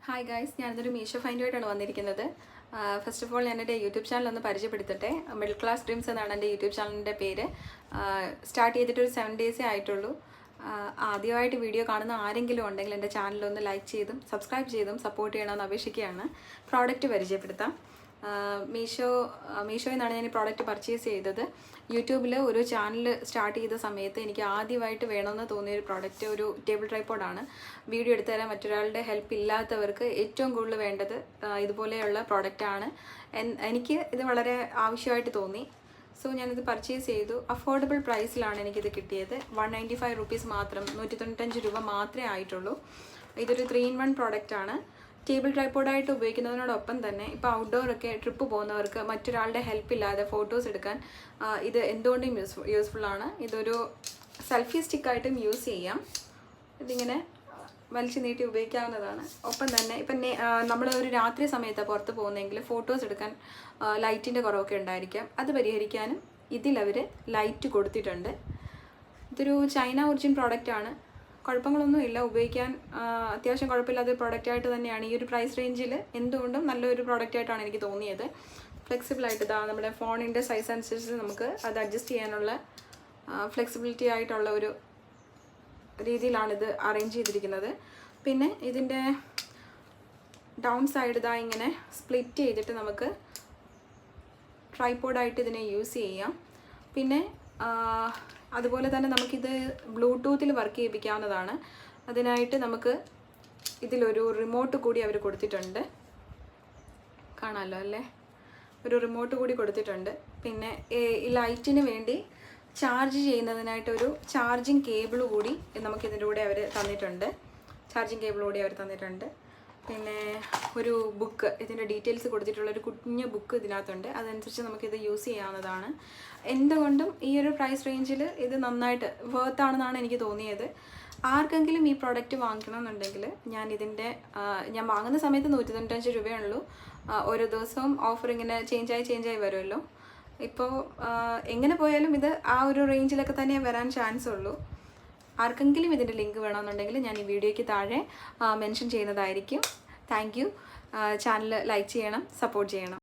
Hi guys, ഞാനിതൊരു മീഷോ ഫൈൻഡുമായിട്ടാണ് വന്നിരിക്കുന്നത്. First of all ഞാൻ എൻ്റെ യൂട്യൂബ് ചാനൽ ഒന്ന് പരിചയപ്പെടുത്തട്ടെ. മിഡിൽ ക്ലാസ് ഡ്രീംസ് എന്നാണ് എൻ്റെ യൂട്യൂബ് ചാനലിൻ്റെ പേര്. സ്റ്റാർട്ട് ചെയ്തിട്ടൊരു 7 ഡേയ്സേ ആയിട്ടുള്ളൂ. ആദ്യമായിട്ട് വീഡിയോ കാണുന്ന ആരെങ്കിലും ഉണ്ടെങ്കിൽ എൻ്റെ ചാനലൊന്ന് ലൈക്ക് ചെയ്തും സബ്സ്ക്രൈബ് ചെയ്തും സപ്പോർട്ട് ചെയ്യണമെന്ന് അപേക്ഷിക്കുകയാണ്. പ്രോഡക്റ്റ് പരിചയപ്പെടുത്താം. മീഷോയിൽ നിന്നാണ് ഞാൻ ഈ പ്രോഡക്റ്റ് പർച്ചേസ് ചെയ്തത്. യൂട്യൂബിൽ ഒരു ചാനൽ സ്റ്റാർട്ട് ചെയ്ത സമയത്ത് എനിക്ക് ആദ്യമായിട്ട് വേണമെന്ന് തോന്നിയൊരു പ്രോഡക്റ്റ് ഒരു ടേബിൾ ട്രൈപോഡാണ്. വീഡിയോ എടുത്തു തരാൻ മറ്റൊരാളുടെ ഹെൽപ്പ് ഇല്ലാത്തവർക്ക് ഏറ്റവും കൂടുതൽ വേണ്ടത് ഇതുപോലെയുള്ള പ്രോഡക്റ്റാണ്. എനിക്ക് ഇത് വളരെ ആവശ്യമായിട്ട് തോന്നി. സോ ഞാനിത് പർച്ചേസ് ചെയ്തു. അഫോർഡബിൾ പ്രൈസിലാണ് എനിക്കിത് കിട്ടിയത്. 195 റുപ്പീസ് മാത്രം, 195 രൂപ മാത്രമേ ആയിട്ടുള്ളൂ. ഇതൊരു 3-in-1 പ്രോഡക്റ്റാണ്. ടേബിൾ ട്രൈപോഡായിട്ട് ഉപയോഗിക്കുന്നതിനോടൊപ്പം തന്നെ ഇപ്പോൾ ഔട്ട്ഡോറൊക്കെ ട്രിപ്പ് പോകുന്നവർക്ക് മറ്റൊരാളുടെ ഹെൽപ്പ് ഇല്ലാതെ ഫോട്ടോസ് എടുക്കാൻ ഇത് എന്തുകൊണ്ടും യൂസ്ഫുള്ളാണ്. ഇതൊരു സെൽഫി സ്റ്റിക്കായിട്ടും യൂസ് ചെയ്യാം. ഇതിങ്ങനെ വലിച്ചു നീട്ടി ഉപയോഗിക്കാവുന്നതാണ്. ഒപ്പം തന്നെ ഇപ്പം നമ്മൾ ഒരു രാത്രി സമയത്താണ് പുറത്ത് പോകുന്നതെങ്കിൽ ഫോട്ടോസ് എടുക്കാൻ ലൈറ്റിൻ്റെ കുറവൊക്കെ ഉണ്ടായിരിക്കാം. അത് പരിഹരിക്കാനും ഇതിലവർ ലൈറ്റ് കൊടുത്തിട്ടുണ്ട്. ഇതൊരു ചൈന ഒറിജിൻ പ്രോഡക്റ്റാണ്. കുഴപ്പങ്ങളൊന്നുമില്ല, ഉപയോഗിക്കാൻ അത്യാവശ്യം കുഴപ്പമില്ലാത്തൊരു പ്രോഡക്റ്റായിട്ട് തന്നെയാണ്. ഈ ഒരു പ്രൈസ് റേഞ്ചിൽ എന്തുകൊണ്ടും നല്ലൊരു പ്രോഡക്റ്റായിട്ടാണ് എനിക്ക് തോന്നിയത്. ഫ്ലെക്സിബിളായിട്ട് നമ്മുടെ ഫോണിൻ്റെ സൈസ് അനുസരിച്ച് നമുക്ക് അത് അഡ്ജസ്റ്റ് ചെയ്യാനുള്ള ഫ്ലെക്സിബിലിറ്റി ആയിട്ടുള്ള ഒരു രീതിയിലാണിത് അറേഞ്ച് ചെയ്തിരിക്കുന്നത്. പിന്നെ ഇതിൻ്റെ ഡൗൺ സൈഡ് ഇങ്ങനെ സ്പ്ലിറ്റ് ചെയ്തിട്ട് നമുക്ക് ട്രൈപോഡായിട്ട് ഇതിനെ യൂസ് ചെയ്യാം. പിന്നെ അതുപോലെ തന്നെ നമുക്കിത് ബ്ലൂടൂത്തിൽ വർക്ക് ചെയ്യിപ്പിക്കാവുന്നതാണ്. അതിനായിട്ട് നമുക്ക് ഇതിലൊരു റിമോട്ട് കൂടി അവർ കൊടുത്തിട്ടുണ്ട്. കാണാമല്ലോ അല്ലേ, ഒരു റിമോട്ട് കൂടി കൊടുത്തിട്ടുണ്ട്. പിന്നെ ഈ ലൈറ്റിന് വേണ്ടി ചാർജ് ചെയ്യുന്നതിനായിട്ടൊരു ചാർജിങ് കേബിൾ കൂടി നമുക്കിതിൻ്റെ കൂടെ അവർ തന്നിട്ടുണ്ട്. പിന്നെ ഒരു ബുക്ക്, ഇതിൻ്റെ ഡീറ്റെയിൽസ് കൊടുത്തിട്ടുള്ളൊരു കുഞ്ഞ് ബുക്ക് ഇതിനകത്തുണ്ട്. അതനുസരിച്ച് നമുക്കിത് യൂസ് ചെയ്യാവുന്നതാണ്. എന്തുകൊണ്ടും ഈ ഒരു പ്രൈസ് റേഞ്ചിൽ ഇത് നന്നായിട്ട് വേർത്താണെന്നാണ് എനിക്ക് തോന്നിയത്. ആർക്കെങ്കിലും ഈ പ്രോഡക്റ്റ് വാങ്ങിക്കണമെന്നുണ്ടെങ്കിൽ ഞാൻ വാങ്ങുന്ന സമയത്ത് 195 രൂപയുള്ളൂ. ഓരോ ദിവസവും ഓഫർ ഇങ്ങനെ ചേഞ്ചായി വരുമല്ലോ. ഇപ്പോൾ എങ്ങനെ പോയാലും ഇത് ആ ഒരു റേഞ്ചിലൊക്കെ തന്നെ വരാൻ ചാൻസ് ഉള്ളൂ. ആർക്കെങ്കിലും ഇതിൻ്റെ ലിങ്ക് വേണമെന്നുണ്ടെങ്കിൽ ഞാൻ ഈ വീഡിയോയ്ക്ക് താഴെ മെൻഷൻ ചെയ്യുന്നതായിരിക്കും. Thank you. ചാനൽ ലൈക്ക് ചെയ്യണം, സപ്പോർട്ട് ചെയ്യണം.